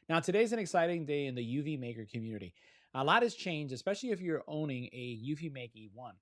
Now, today's an exciting day in the UV Maker community. A lot has changed, especially if you're owning a Eufymake E1.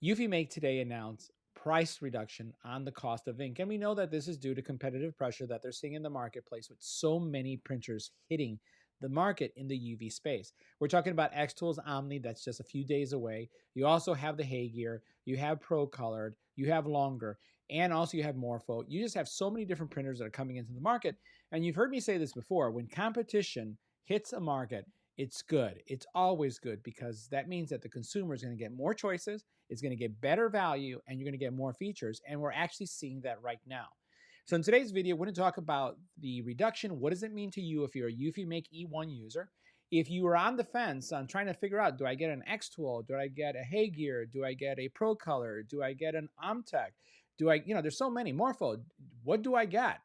Eufymake today announced price reduction on the cost of ink. And we know that this is due to competitive pressure that they're seeing in the marketplace with so many printers hitting the market in the UV space. We're talking about xTool's Omni, that's just a few days away. You also have the Hay Gear, you have Pro Colored, you have Longer, and also you have Morpho. You just have so many different printers that are coming into the market. And you've heard me say this before, when competition hits a market, it's good. It's always good because that means that the consumer is going to get more choices, it's going to get better value, and you're going to get more features. And we're actually seeing that right now. So in today's video, we're going to talk about the reduction. What does it mean to you if you're a Eufymake E1 user? If you are on the fence on trying to figure out, do I get an xTool? Do I get a Hay Gear? Do I get a Pro Color? Do I get an Omtech? Do I, there's so many. Morpho, what do I get?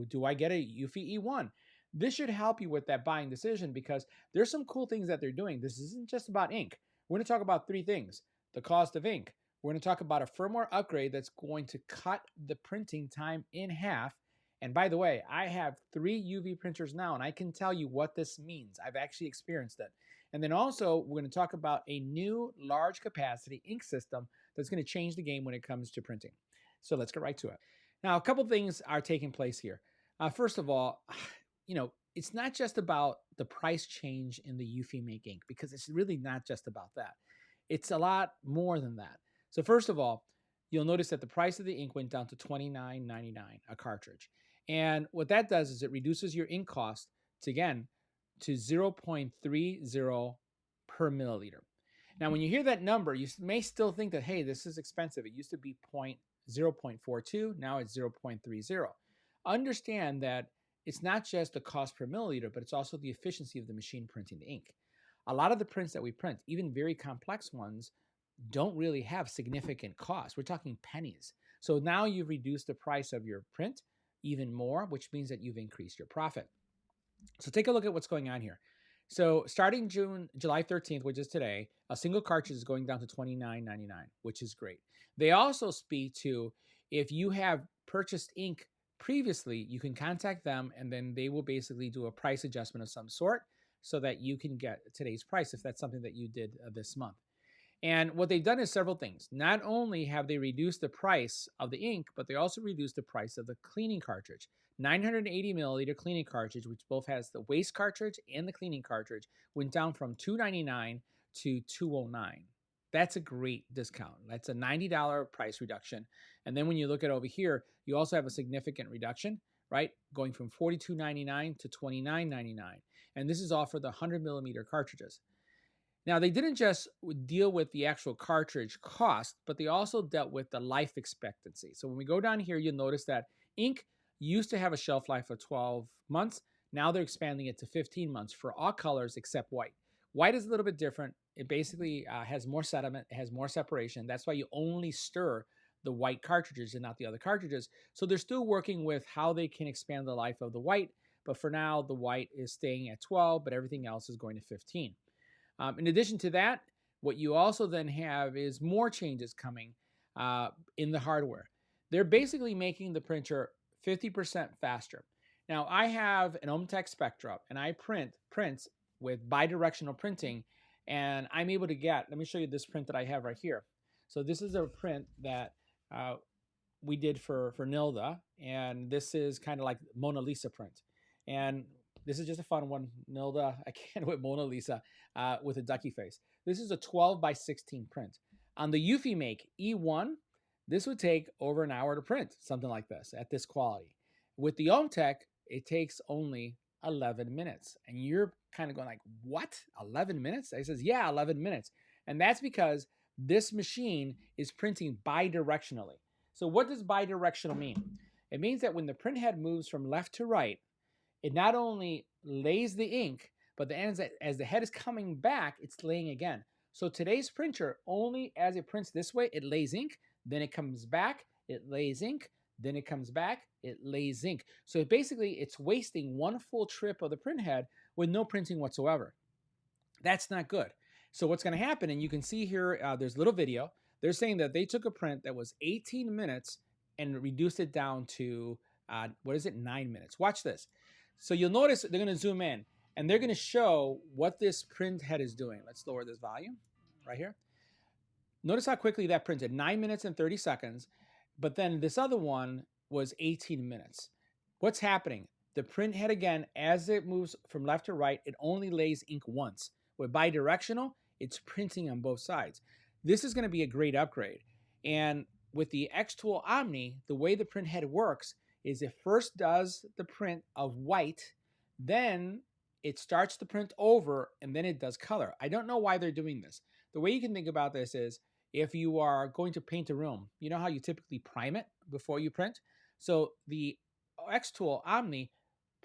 Do I get a Eufy E1? This should help you with that buying decision because there's some cool things that they're doing. This isn't just about ink. We're going to talk about three things. The cost of ink. We're going to talk about a firmware upgrade that's going to cut the printing time in half. And by the way, I have 3 UV printers now, and I can tell you what this means. I've actually experienced it. And then also, we're going to talk about a new large capacity ink system that's going to change the game when it comes to printing. So let's get right to it. Now, a couple things are taking place here. First of all, it's not just about the price change in the Eufymake ink because it's really not just about that. It's a lot more than that. So first of all, you'll notice that the price of the ink went down to $29.99 a cartridge. And what that does is it reduces your ink cost to 0.30 per milliliter. Now, when you hear that number, you may still think that, hey, this is expensive. It used to be 0.42, now it's 0.30. Understand that it's not just the cost per milliliter, but it's also the efficiency of the machine printing the ink. A lot of the prints that we print, even very complex ones, don't really have significant costs. We're talking pennies. So now you've reduced the price of your print even more, which means that you've increased your profit. So take a look at what's going on here. So starting July 13th, which is today, a single cartridge is going down to $29.99, which is great. They also speak to if you have purchased ink previously, you can contact them and then they will basically do a price adjustment of some sort so that you can get today's price if that's something that you did this month. And what they've done is several things. Not only have they reduced the price of the ink, but they also reduced the price of the cleaning cartridge. 980 milliliter cleaning cartridge, which both has the waste cartridge and the cleaning cartridge, went down from $299 to $209. That's a great discount. That's a $90 price reduction. And then when you look at over here, you also have a significant reduction, right? Going from $42.99 to $29.99. And this is all for the 100 millimeter cartridges. Now, they didn't just deal with the actual cartridge cost, but they also dealt with the life expectancy. So when we go down here, you'll notice that ink used to have a shelf life of 12 months. Now they're expanding it to 15 months for all colors except white. White is a little bit different. It basically has more sediment, it has more separation. That's why you only stir the white cartridges and not the other cartridges. So they're still working with how they can expand the life of the white. But for now, the white is staying at 12, but everything else is going to 15. In addition to that, what you also then have is more changes coming in the hardware. They're basically making the printer 50% faster. Now, I have an Omtech Spectra, and I print prints with bidirectional printing, and I'm able to get, let me show you this print that I have right here. So this is a print that we did for Nilda, and this is kind of like Mona Lisa print. And this is just a fun one, Nilda, I can't with Mona Lisa with a ducky face. This is a 12 by 16 print. On the Eufymake E1, this would take over an hour to print, something like this, at this quality. With the Omtech, it takes only 11 minutes. And you're kind of going like, what, 11 minutes? I says, yeah, 11 minutes. And that's because this machine is printing bidirectionally. So what does bidirectional mean? It means that when the print head moves from left to right, it not only lays the ink, but as the head is coming back, it's laying again. So today's printer, only as it prints this way, it lays ink, then it comes back, it lays ink, then it comes back, it lays ink. So basically, it's wasting one full trip of the print head with no printing whatsoever. That's not good. So what's going to happen, and you can see here, there's a little video. They're saying that they took a print that was 18 minutes and reduced it down to, 9 minutes. Watch this. So you'll notice they're going to zoom in and they're going to show what this print head is doing. Let's lower this volume right here. Notice how quickly that printed, 9 minutes and 30 seconds. But then this other one was 18 minutes. What's happening? The print head, again, as it moves from left to right, it only lays ink once. With bidirectional, it's printing on both sides. This is going to be a great upgrade. And with the xTool Omni, the way the print head works is it first does the print of white, then it starts the print over, and then it does color. I don't know why they're doing this. The way you can think about this is if you are going to paint a room, you know how you typically prime it before you print? So the xTool Omni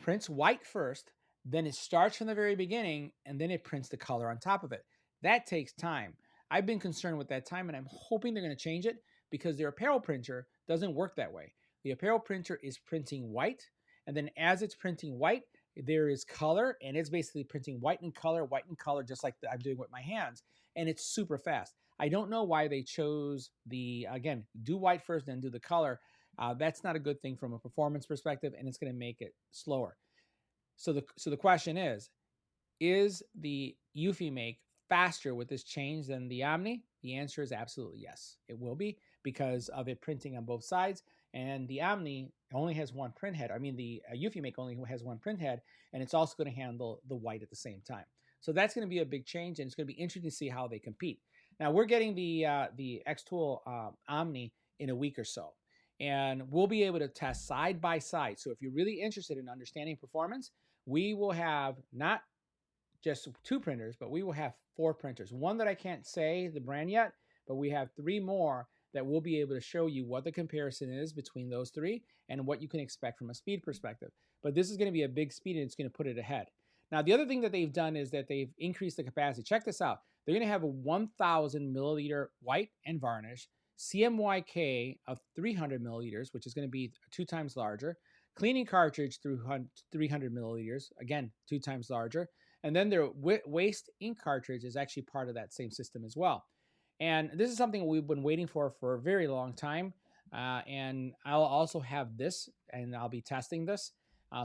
prints white first, then it starts from the very beginning, and then it prints the color on top of it. That takes time. I've been concerned with that time, and I'm hoping they're going to change it because their apparel printer doesn't work that way. The apparel printer is printing white, and then as it's printing white, there is color, and it's basically printing white and color, just like I'm doing with my hands, and it's super fast. I don't know why they chose the, again, do white first, then do the color. That's not a good thing from a performance perspective, and it's going to make it slower. So the question is the Eufymake faster with this change than the Omni? The answer is absolutely yes. It will be because of it printing on both sides. And the Omni only has one print head. I mean, the Eufymake only has one print head, and it's also going to handle the white at the same time. So that's going to be a big change, and it's going to be interesting to see how they compete. Now, we're getting the xTool Omni in a week or so, and we'll be able to test side by side. So if you're really interested in understanding performance, we will have not just 2 printers, but we will have 4 printers. One that I can't say the brand yet, but we have 3 more that will be able to show you what the comparison is between those 3 and what you can expect from a speed perspective. But this is going to be a big speed, and it's going to put it ahead. Now, the other thing that they've done is that they've increased the capacity. Check this out. They're going to have a 1,000 milliliter white and varnish, CMYK of 300 milliliters, which is going to be 2 times larger, cleaning cartridge through 300 milliliters, again, 2 times larger, and then their waste ink cartridge is actually part of that same system as well. And this is something we've been waiting for a very long time. And I'll also have this, and I'll be testing this.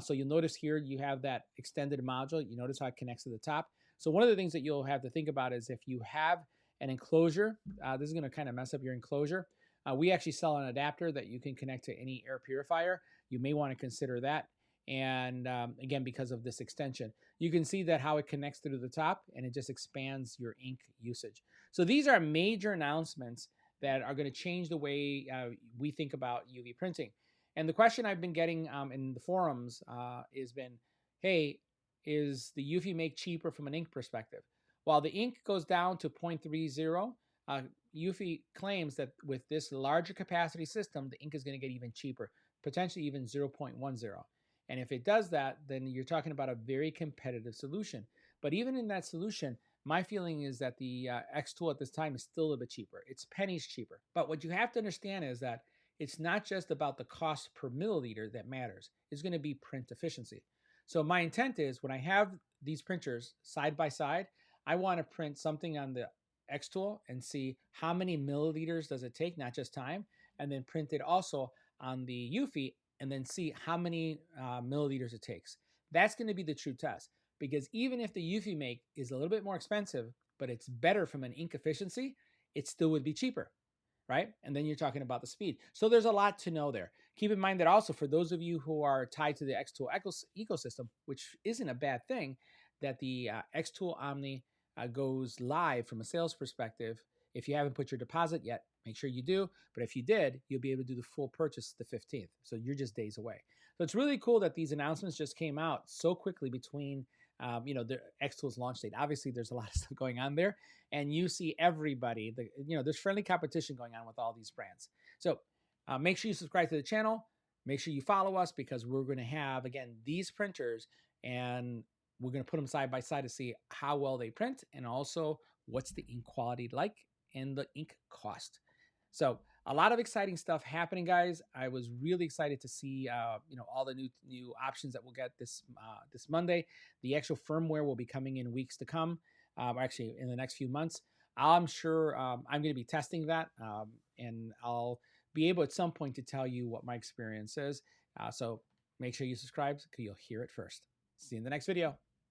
So you'll notice here you have that extended module. You notice how it connects to the top. So one of the things that you'll have to think about is if you have an enclosure, this is going to kind of mess up your enclosure. We actually sell an adapter that you can connect to any air purifier. You may want to consider that. And again, because of this extension, you can see that how it connects through the top, and it just expands your ink usage. So these are major announcements that are going to change the way we think about UV printing. And the question I've been getting in the forums has been, hey, is the Eufymake cheaper from an ink perspective? While the ink goes down to 0.30, Eufy claims that with this larger capacity system, the ink is going to get even cheaper, potentially even 0.10. And if it does that, then you're talking about a very competitive solution. But even in that solution, my feeling is that the xTool at this time is still a bit cheaper. It's pennies cheaper. But what you have to understand is that it's not just about the cost per milliliter that matters. It's going to be print efficiency. So my intent is when I have these printers side by side, I want to print something on the xTool and see how many milliliters does it take, not just time, and then print it also on the Eufy and then see how many milliliters it takes. That's going to be the true test, because even if the Eufymake is a little bit more expensive, but it's better from an ink efficiency, it still would be cheaper, right? And then you're talking about the speed. So there's a lot to know there. Keep in mind that also for those of you who are tied to the xTool ecosystem, which isn't a bad thing, that the xTool Omni goes live from a sales perspective. If you haven't put your deposit yet, make sure you do. But if you did, you'll be able to do the full purchase the 15th. So you're just days away. So it's really cool that these announcements just came out so quickly between the xTool's launch date. Obviously, there's a lot of stuff going on there. And you see everybody, there's friendly competition going on with all these brands. So make sure you subscribe to the channel. Make sure you follow us, because we're going to have, again, these printers, and we're going to put them side by side to see how well they print, and also what's the ink quality like and the ink cost. So a lot of exciting stuff happening, guys. I was really excited to see all the new options that we'll get this Monday. The actual firmware will be coming in weeks to come, actually in the next few months. I'm sure I'm going to be testing that, and I'll be able at some point to tell you what my experience is. So Make sure you subscribe because you'll hear it first. See you in the next video.